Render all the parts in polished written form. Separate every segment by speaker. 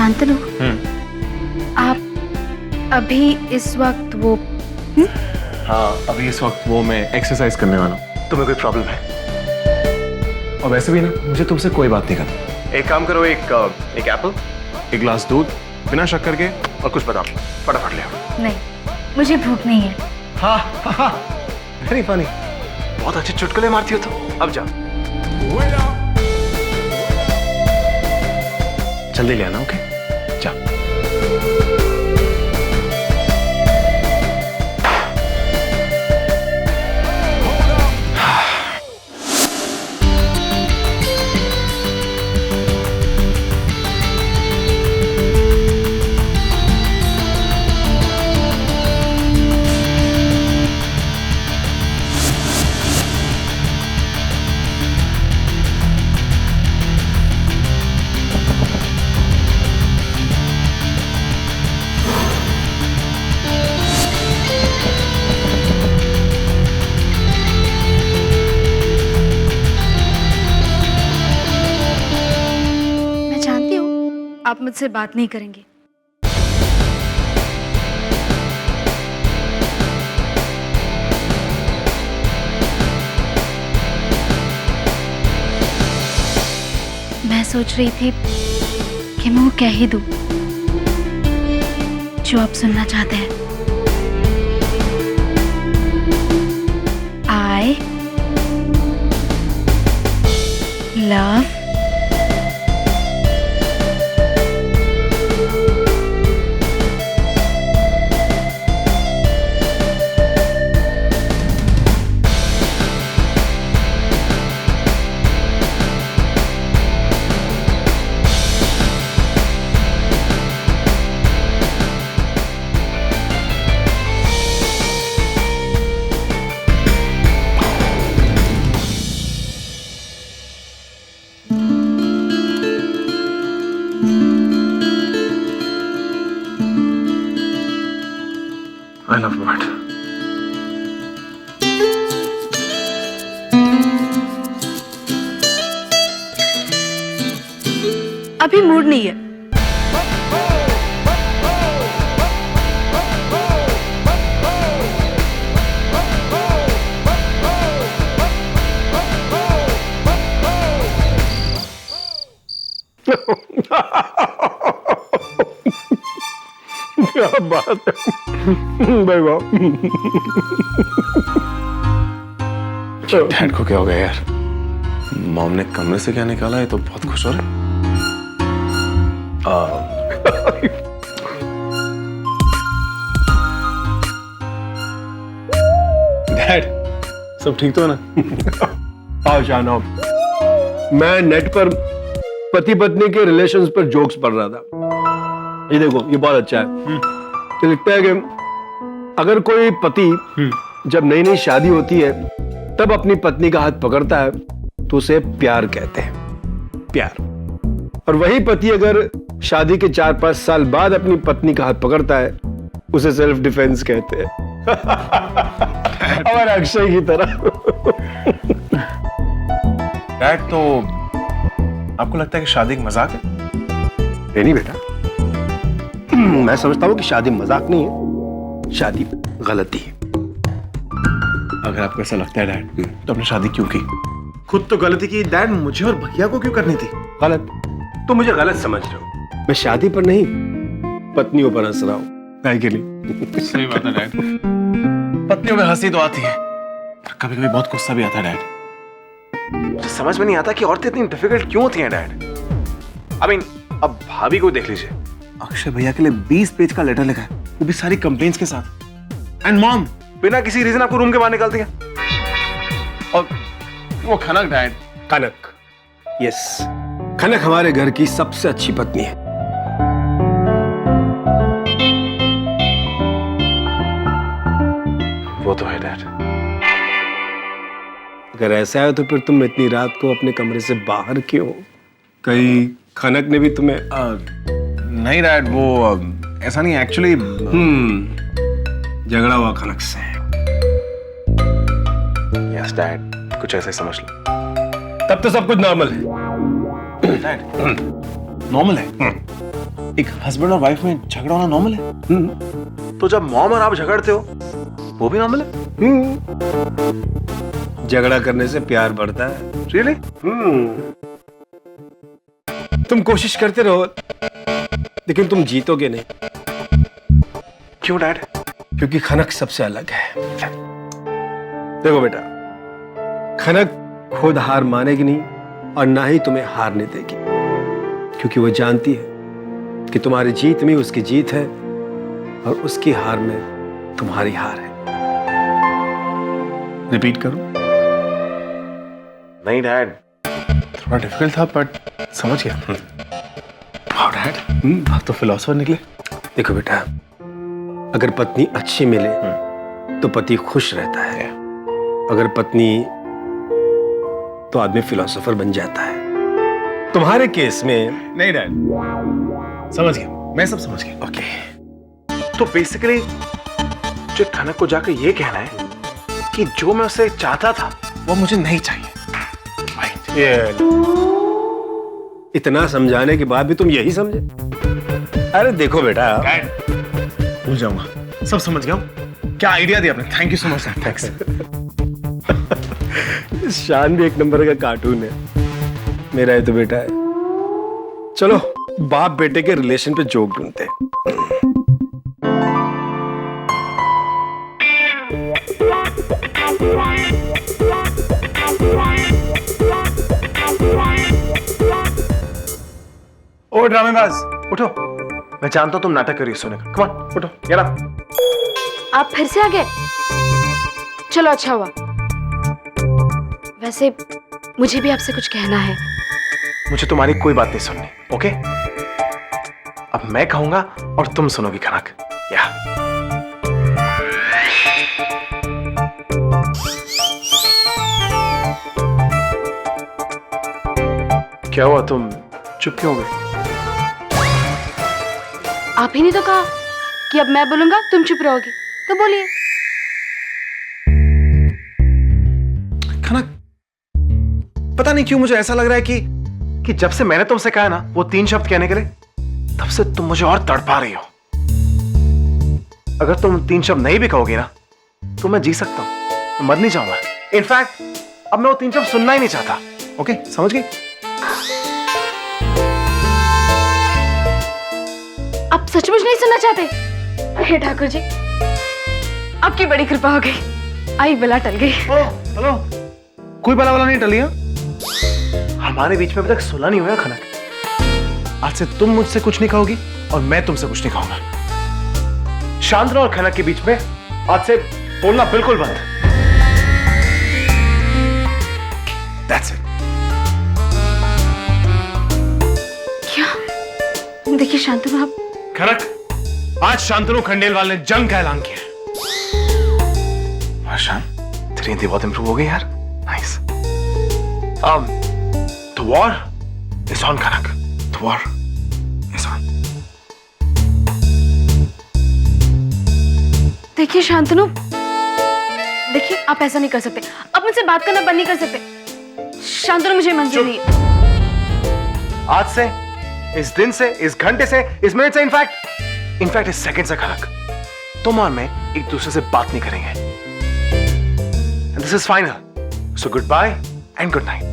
Speaker 1: शांतनु, आप अभी इस वक्त वो
Speaker 2: हाँ, अभी इस वक्त वो मैं एक्सरसाइज करने वाला हूँ। तुम्हें कोई प्रॉब्लम है? और वैसे भी ना मुझे तुमसे कोई बात नहीं करनी। एक काम करो, एक एप्पल, एक ग्लास दूध बिना शक्कर के और कुछ बादाम, फटाफट ले आओ।
Speaker 1: नहीं, मुझे भूख नहीं है।
Speaker 2: हाँ हाँ हाँ, वेरी फनी, बहुत अच्छे चुटकुले मारती हो तुम। अब जाओ, जल्दी ले आना। ओके, जाओ।
Speaker 1: आप मुझसे बात नहीं करेंगे। मैं सोच रही थी कि मैं वो कह ही दूं जो आप सुनना चाहते हैं। I love
Speaker 2: I love what?
Speaker 1: अभी मूड नहीं है।
Speaker 2: क्या बात है भाई, वाह। डैड को क्या हो गया यार? मॉम ने कमरे से क्या निकाला है तो बहुत खुश हो रहे। डैड, सब ठीक तो है ना?
Speaker 3: आओ जानो, मैं नेट पर पति पत्नी के रिलेशंस पर जोक्स पढ़ रहा था। ये देखो, ये बहुत अच्छा है। तो लिखता है कि अगर कोई पति जब नई नई शादी होती है तब अपनी पत्नी का हाथ पकड़ता है तो उसे प्यार कहते हैं, प्यार। और वही पति अगर शादी के 4-5 साल बाद अपनी पत्नी का हाथ पकड़ता है उसे सेल्फ डिफेंस कहते हैं। और अक्षय की तरह।
Speaker 2: डैड, तो आपको लगता है कि शादी एक मजाक है?
Speaker 3: नहीं बेटा, मैं समझता हूं कि शादी मजाक नहीं है, शादी गलती है।
Speaker 2: अगर आपको ऐसा लगता है डैड, तो आपने शादी क्यों की?
Speaker 4: खुद तो गलती की डैड, मुझे और भैया को क्यों करनी थी?
Speaker 3: गलत? तो मुझे गलत समझ रहे हो। मैं शादी पर नहीं, पत्नियों पर हंस रहा हूँ। काय के लिए?
Speaker 2: सही बात है डैड। पत्नियों में हंसी तो आती है, कभी कभी बहुत गुस्सा भी आता है डैड। मुझे समझ में नहीं आता कि औरतें इतनी डिफिकल्ट क्यों होती हैं डैड। आई मीन, अब भाभी को देख लीजिए, अक्षय भैया के लिए 20 पेज का लेटर लिखा है, वो भी सारी कंप्लेंट्स के साथ। एंड मॉम बिना किसी रीजन आपको रूम के बाहर निकालती है। और वो खनक डैड,
Speaker 3: कनक, यस, कनक हमारे घर की सबसे अच्छी पत्नी है।
Speaker 2: वो तो है डैड।
Speaker 3: अगर ऐसा है तो फिर तुम इतनी रात को अपने कमरे से बाहर क्यों? कहीं खनक ने भी तुम्हें
Speaker 2: नहीं डैड, वो ऐसा नहीं, एक्चुअली
Speaker 3: झगड़ा हुआ खनक से।
Speaker 2: यस डैड, कुछ ऐसे समझ लो।
Speaker 3: तब तो सब कुछ नॉर्मल है।
Speaker 2: डैड, नॉर्मल है? एक हस्बैंड और वाइफ में झगड़ा होना नॉर्मल है। तो जब मॉम और आप झगड़ते हो वो भी नॉर्मल है?
Speaker 3: झगड़ा करने से प्यार बढ़ता है।
Speaker 2: रियली?
Speaker 3: तुम कोशिश करते रहो लेकिन तुम जीतोगे नहीं।
Speaker 2: क्यों डैड?
Speaker 3: क्योंकि खनक सबसे अलग है। देखो बेटा, खनक खुद हार मानेगी नहीं और ना ही तुम्हें हारने देगी, क्योंकि वो जानती है कि तुम्हारी जीत में उसकी जीत है और उसकी हार में तुम्हारी हार है। रिपीट करो।
Speaker 2: नहीं डैड, थोड़ा डिफिकल्ट था बट समझ गया। वाह डैड, आप तो फिलोसोफर निकले।
Speaker 3: देखो बेटा, अगर पत्नी अच्छी मिले तो पति खुश रहता है, अगर पत्नी तो आदमी फिलोसोफर बन जाता है। तुम्हारे केस में
Speaker 2: नहीं डैड, समझ गया, मैं सब समझ गया।
Speaker 3: ओके।
Speaker 2: तो बेसिकली जो खनक को जाकर ये कहना है कि जो मैं उसे चाहता था वो मुझे नहीं चाहिए। राइट?
Speaker 3: ये इतना समझाने के बाद भी तुम यही समझे? अरे देखो बेटा,
Speaker 2: डैड भूल जाऊंगा, सब समझ गया हूं। क्या आइडिया दिया आपने, thank you so much. Thanks.
Speaker 3: शान भी एक नंबर का कार्टून है, मेरा है तो बेटा है। चलो बाप बेटे के रिलेशन पे जोक ढूंढते हैं।
Speaker 2: ओ ड्रामेबाज, उठो। मैं जानता हूं तुम नाटक कर रही हो सोने का। कम ऑन, उठो। Get up.
Speaker 1: आप फिर से आ गए? चलो अच्छा हुआ। वैसे मुझे भी आपसे कुछ कहना है।
Speaker 2: मुझे तुम्हारी कोई बात नहीं सुननी, ओके? अब मैं कहूंगा और तुम सुनोगी खनक। या क्या हुआ, तुम चुप क्यों हो गए?
Speaker 1: आप ही ने तो कहा कि अब मैं बोलूंगा तुम चुप रहोगी, तो बोलिए।
Speaker 2: खनक, पता नहीं क्यों मुझे ऐसा लग रहा है कि जब से मैंने तुमसे कहा ना वो 3 शब्द कहने के लिए, तब से तुम मुझे और तड़पा रही हो। अगर तुम 3 शब्द नहीं भी कहोगे ना तो मैं जी सकता हूं, मर नहीं जाऊंगा। इनफैक्ट अब मैं वो 3 शब्द सुनना ही नहीं चाहता। ओके, समझ गई?
Speaker 1: आप सचमुच नहीं सुनना चाहते? हे ठाकुर जी, आपकी बड़ी कृपा हो गई। आई बला टल गई।
Speaker 2: हेलो, कोई बला वाला नहीं टली है। हमारे बीच में अभी तक सुलह नहीं हुआ खनक। आज से तुम मुझसे कुछ नहीं कहोगी और मैं तुमसे कुछ नहीं कहूंगा। शांतना और खनक के बीच में आज से बोलना बिल्कुल बंद। That's it.
Speaker 1: क्या? देखिए शांतनु, आप
Speaker 2: खनक, आज शांतनु खंडेलवाल ने जंग का ऐलान किया। शान, तेरी हिंदी बहुत इंप्रूव हो गई यार। Nice. The war is on, Khanak. The war is on.
Speaker 1: देखिए शांतनु, देखिए आप ऐसा नहीं कर सकते। आप मुझसे बात करना बंद नहीं कर सकते। शांतनु, मुझे मंजूर नहीं है।
Speaker 2: आज से, इस दिन से, इस घंटे से, इस मिनट से, इनफैक्ट इस सेकंड से खनक, तुम और मैं एक दूसरे से बात नहीं करेंगे। And this is final. So goodbye and good night.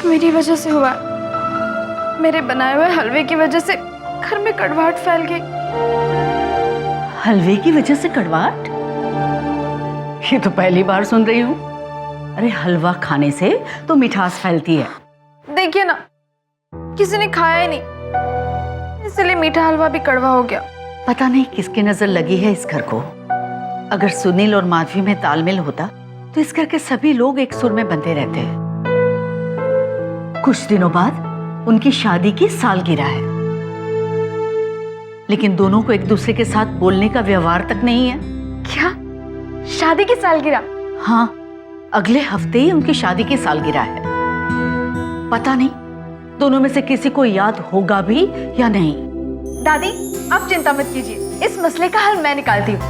Speaker 1: मेरी वजह से हुआ। मेरे बनाए हुए हलवे की वजह से घर में कड़वाहट फैल गई।
Speaker 5: हलवे की वजह से कड़वाहट? ये तो पहली बार सुन रही हूँ। अरे हलवा खाने से तो मिठास फैलती है।
Speaker 1: देखिए ना, किसी ने खाया ही नहीं, इसलिए मीठा हलवा भी कड़वा हो गया।
Speaker 5: पता नहीं किसकी नजर लगी है इस घर को। अगर सुनील और माधवी में तालमेल होता तो इस घर के सभी लोग एक सुर में बंधे रहते। कुछ दिनों बाद उनकी शादी की सालगिरह है। लेकिन दोनों को एक दूसरे के साथ बोलने का व्यवहार तक नहीं है।
Speaker 1: क्या? शादी की सालगिरह?
Speaker 5: हाँ, अगले हफ्ते ही उनकी शादी की सालगिरह है। पता नहीं दोनों में से किसी को याद होगा भी या नहीं।
Speaker 1: दादी आप चिंता मत कीजिए, इस मसले का हल मैं निकालती हूँ।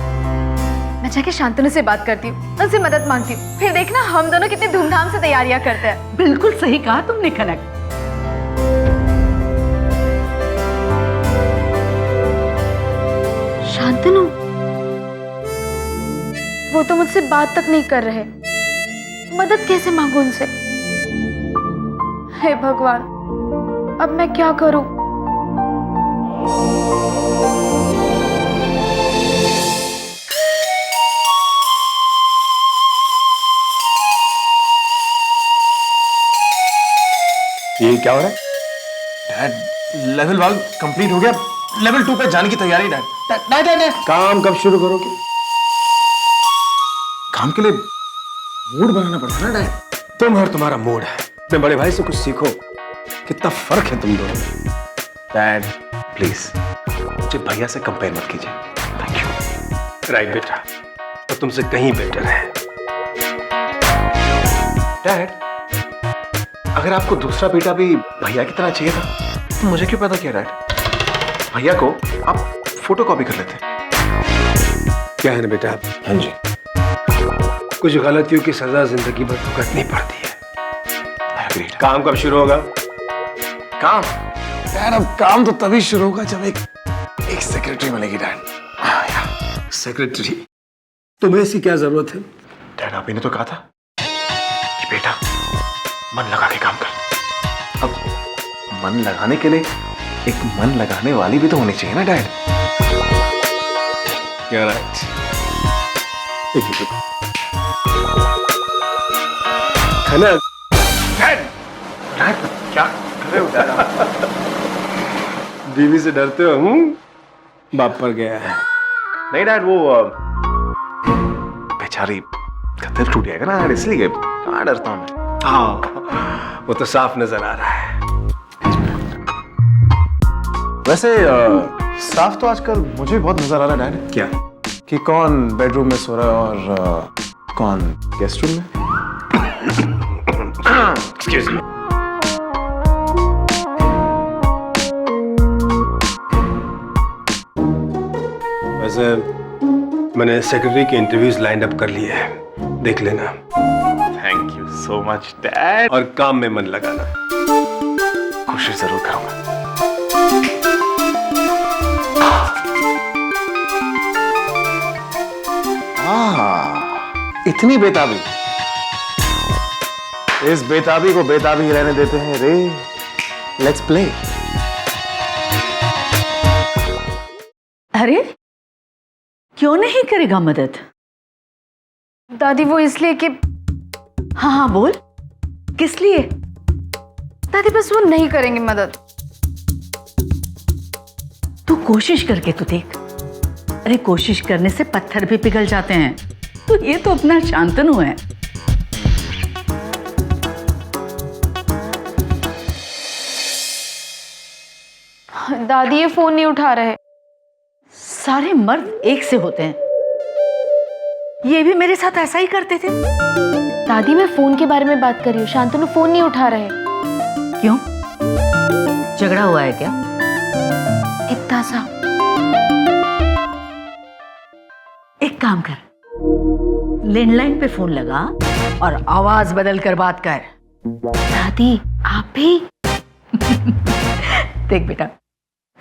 Speaker 1: मैं जाके शांतनु से बात करती हूँ, उनसे मदद मांगती हूँ, फिर देखना हम दोनों कितनी धूमधाम से तैयारियां करते हैं।
Speaker 5: बिल्कुल सही कहा तुमने कनक।
Speaker 1: शांतनु, वो तो मुझसे बात तक नहीं कर रहे, मदद कैसे मांगू उनसे? हे भगवान, अब मैं क्या करूं?
Speaker 3: ये क्या हो रहा है?
Speaker 2: डैड लेवल 1 कंप्लीट हो गया, लेवल 2 पे जाने की तैयारी। डैड
Speaker 3: काम कब शुरू करोगे?
Speaker 2: काम के लिए मूड बनाना पड़ता है ना डैड।
Speaker 3: तुम और तुम्हारा मूड है। अपने बड़े भाई से कुछ सीखो, कितना फर्क है तुम दोनों में।
Speaker 2: डैड प्लीज मुझे भैया से कंपेयर मत कीजिए। Thank you.
Speaker 3: राइट बेटा, तो तुमसे कहीं बेटर है।
Speaker 2: डैड अगर आपको दूसरा बेटा भी भैया की तरह चाहिए था तो मुझे क्यों पैदा किया डैड? भैया को आप फोटो कॉपी कर लेते।
Speaker 3: क्या है ना बेटा,
Speaker 2: हाँ जी,
Speaker 3: कुछ गलतियों की सजा जिंदगी भर भुगतनी पड़ती है।
Speaker 2: एग्रीड।
Speaker 3: काम कब शुरू होगा?
Speaker 2: काम? डैड अब काम तो तभी शुरू होगा जब एक सेक्रेटरी मिलेगी डैड।
Speaker 3: सेक्रेटरी? तुम्हें इसकी क्या जरूरत है?
Speaker 2: डैड आप ही ने तो कहा था कि बेटा मन लगा के काम कर। अब मन लगाने के लिए एक मन लगाने वाली भी तो होनी चाहिए ना डैड।
Speaker 3: क्या राइट? एक मिनट। है ना?
Speaker 2: डैड डैड क्या कर रहे हो डैड आप?
Speaker 3: बीवी से डरते हो? बाप पर गया है।
Speaker 2: नहीं डैड, वो बेचारी का दिल टूट जाएगा ना डैड, इसलिए कहाँ डरता हूँ मैं।
Speaker 3: हाँ, वो तो साफ नजर आ रहा है।
Speaker 2: वैसे साफ तो आजकल मुझे बहुत नजर आ रहा है डैड।
Speaker 3: क्या?
Speaker 2: कि कौन बेडरूम में सो रहा है और कौन गेस्ट रूम में।
Speaker 3: Excuse me. वैसे मैंने सेक्रेटरी के इंटरव्यूज लाइन अप कर लिए हैं, देख लेना।
Speaker 2: Thank you so much dad.
Speaker 3: और काम में मन लगाना।
Speaker 2: कोशिश जरूर करूंगा। इतनी बेताबी, इस बेताबी को बेताबी ही रहने देते हैं रे। Let's play.
Speaker 5: अरे क्यों नहीं करेगा मदद?
Speaker 1: दादी वो इसलिए कि
Speaker 5: हाँ हाँ बोल, किस लिए?
Speaker 1: दादी बस वो नहीं करेंगे मदद।
Speaker 5: तू कोशिश करके तो देख। अरे कोशिश करने से पत्थर भी पिघल जाते हैं। तो ये तो अपना शांतनु है।
Speaker 1: दादी ये फोन नहीं उठा रहे।
Speaker 5: सारे मर्द एक से होते हैं, ये भी मेरे साथ ऐसा ही करते थे।
Speaker 1: दादी मैं फोन के बारे में बात कर रही हूँ, शांतनु फोन नहीं उठा रहे।
Speaker 5: क्यों, झगड़ा हुआ है क्या?
Speaker 1: इतना सा।
Speaker 5: एक काम कर, लैंडलाइन पे फोन लगा और आवाज बदल कर बात कर।
Speaker 1: दादी आप भी?
Speaker 5: देख बेटा,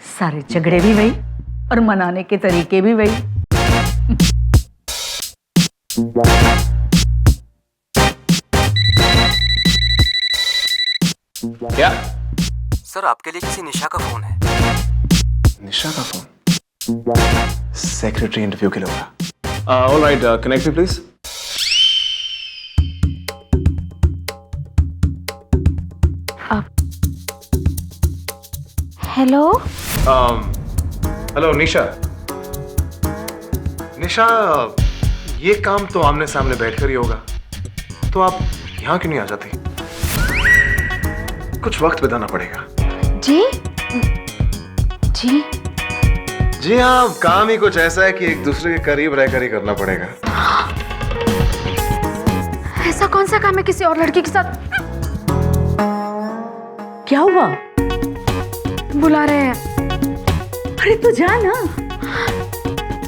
Speaker 5: सारे झगड़े भी वही और मनाने के तरीके भी वही।
Speaker 2: क्या?
Speaker 6: सर आपके लिए किसी निशा का फोन है।
Speaker 2: निशा का फोन? सेक्रेटरी इंटरव्यू के लिए होगा। All right, connect me please.
Speaker 1: Hello.
Speaker 2: Hello Nisha. Nisha ये काम तो आमने सामने बैठकर ही होगा, तो आप यहाँ क्यों नहीं आ जाती? कुछ वक्त बिताना पड़ेगा।
Speaker 1: जी जी
Speaker 4: जी हाँ, काम ही कुछ ऐसा है कि एक दूसरे के करीब रहकर ही करना पड़ेगा।
Speaker 1: ऐसा कौन सा काम है किसी और लड़की के साथ?
Speaker 5: क्या हुआ?
Speaker 1: बुला रहे हैं।
Speaker 5: अरे तू जा ना।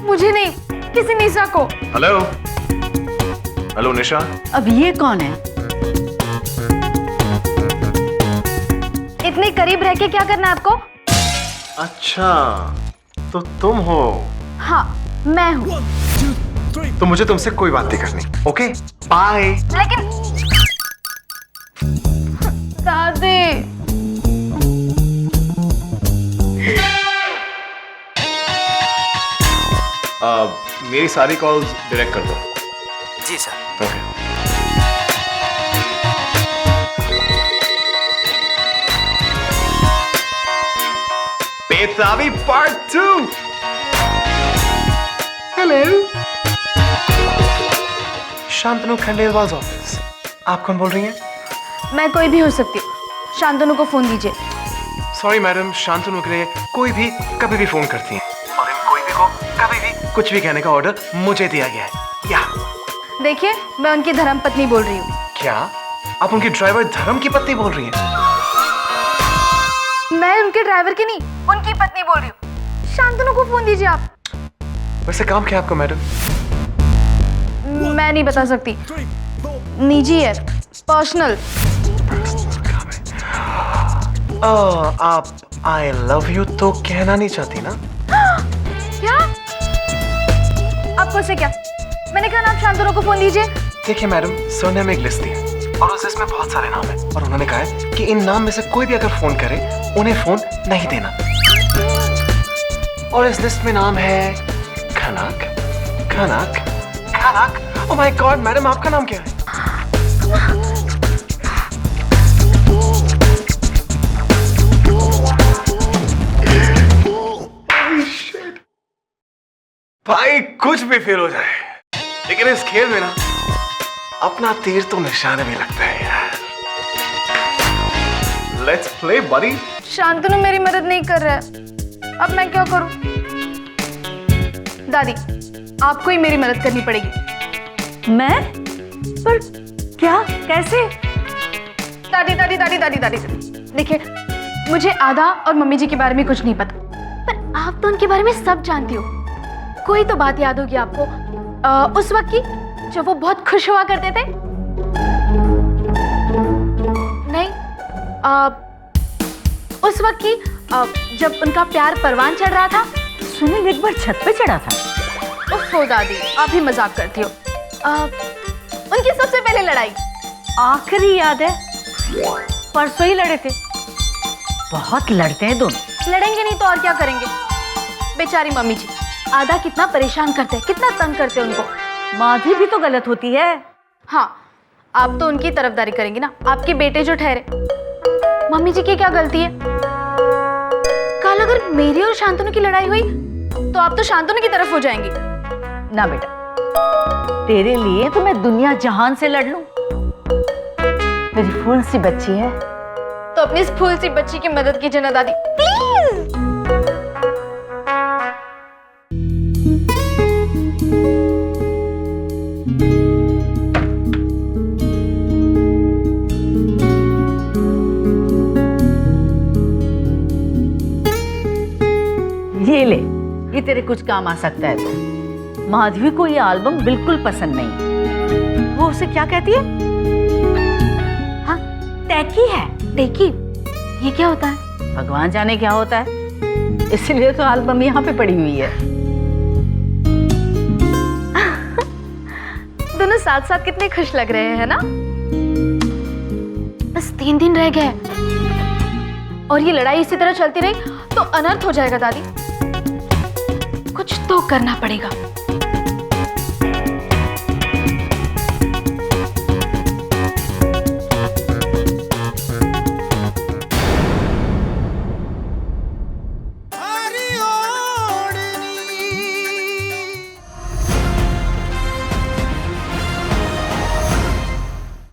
Speaker 1: मुझे नहीं, किसी निशा को।
Speaker 2: हेलो हेलो निशा।
Speaker 5: अब ये कौन है?
Speaker 1: इतने करीब रह के क्या करना है आपको?
Speaker 4: अच्छा, तो तुम हो।
Speaker 1: हाँ, मैं हूँ।
Speaker 4: तो मुझे तुमसे कोई बात नहीं करनी। Okay, bye.
Speaker 1: लेकिन दादी,
Speaker 2: मेरी सारी कॉल्स डायरेक्ट कर दो।
Speaker 6: जी सर।
Speaker 2: ओके। बेताबी part 2। Hello, Shantanu Khandelwal office. आप कौन बोल रही हैं?
Speaker 1: मैं कोई भी हो सकती हूँ। शांतनु को फोन दीजिए।
Speaker 2: सॉरी मैडम, शांतनु के लिए कोई भी कभी भी फोन करती हैं और इन कोई भी को कभी भी कुछ भी कहने का ऑर्डर मुझे दिया गया है। या
Speaker 1: देखिए, मैं उनकी धर्मपत्नी बोल रही हूँ।
Speaker 2: क्या आप उनकी ड्राइवर धर्म की पत्नी बोल रही हैं?
Speaker 1: मैं उनके ड्राइवर की नहीं, उनकी पत्नी बोल रही हूँ। शांतनु को फोन दीजिए आप।
Speaker 2: वैसे काम क्या है आपको मैडम?
Speaker 1: मैं नहीं बता सकती, निजी है, पर्सनल।
Speaker 2: आप आई लव यू तो कहना नहीं चाहती ना?
Speaker 1: क्या? आपको से क्या? मैंने कहा ना, आप शांतनु को फोन दीजिए।
Speaker 2: देखिए मैडम, सर ने हमें एक लिस्ट दी है और उस लिस्ट में बहुत सारे नाम हैं और उन्होंने कहा है कि इन नाम में से कोई भी अगर फोन करे उन्हें फोन नहीं देना। और इस लिस्ट में नाम है खनक खनक खनक। ओह माय गॉड मैडम, आपका नाम क्या है? भाई कुछ भी फेल हो जाए, लेकिन इस खेल में ना अपना तीर तो निशाने में लगता है यार। लेट्स प्ले बडी।
Speaker 1: शांतनु मेरी मदद नहीं कर रहा है, अब मैं क्या करूं? दादी, आपको ही मेरी मदद करनी पड़ेगी।
Speaker 5: मैं? पर क्या? कैसे?
Speaker 1: दादी दादी दादी दादी दादी, देखिए, मुझे आधा और मम्मी जी के बारे में कुछ नहीं पता, पर आप तो उनके बारे में सब जानती हो। कोई तो बात याद होगी आपको, उस वक्त की, जब वो बहुत खुश हुआ करते थे। नहीं, उस वक्त की, जब उनका प्यार परवान चढ़ रहा था।
Speaker 5: सुनील एक बार छत पे चढ़ा था।
Speaker 1: ओफो दादी, आप ही मजाक करती हो। उनकी सबसे पहले लड़ाई
Speaker 5: आखिरी याद है, परसों ही लड़े थे। बहुत लड़ते हैं दोनों।
Speaker 1: लड़ेंगे नहीं तो और क्या करेंगे? बेचारी मम्मी जी, आधा कितना परेशान करते हैं, कितना तंग करते हैं उनको।
Speaker 5: माधवी भी तो गलत होती है।
Speaker 1: हाँ, आप तो उनकी तरफदारी करेंगी ना, आपके बेटे जो ठहरे। मम्मी जी की क्या गलती है? कल अगर मेरी और शांतनु की लड़ाई हुई तो आप तो शांतनु की तरफ हो जाएंगी।
Speaker 5: ना बेटा, तेरे लिए तो मैं दुनिया जहान से लड़ लूं। मेरी फूल सी बच्ची है।
Speaker 1: तो अपनी इस फूल सी बच्ची की मदद कीजिए ना दादी, प्लीज।
Speaker 5: ये ले, ये तेरे कुछ काम आ सकता है। तो माधवी को ये एल्बम बिल्कुल पसंद नहीं। वो उसे क्या कहती है? हाँ, टैकी है।
Speaker 1: देखिए, ये क्या होता है?
Speaker 5: भगवान जाने क्या होता है, इसलिए तो एल्बम यहाँ पे पड़ी हुई है।
Speaker 1: दोनों साथ साथ कितने खुश लग रहे हैं ना? बस 3 दिन रह गए और ये लड़ाई इसी तरह चलती रही तो अनर्थ हो जाएगा दादी। कुछ तो करना पड़ेगा।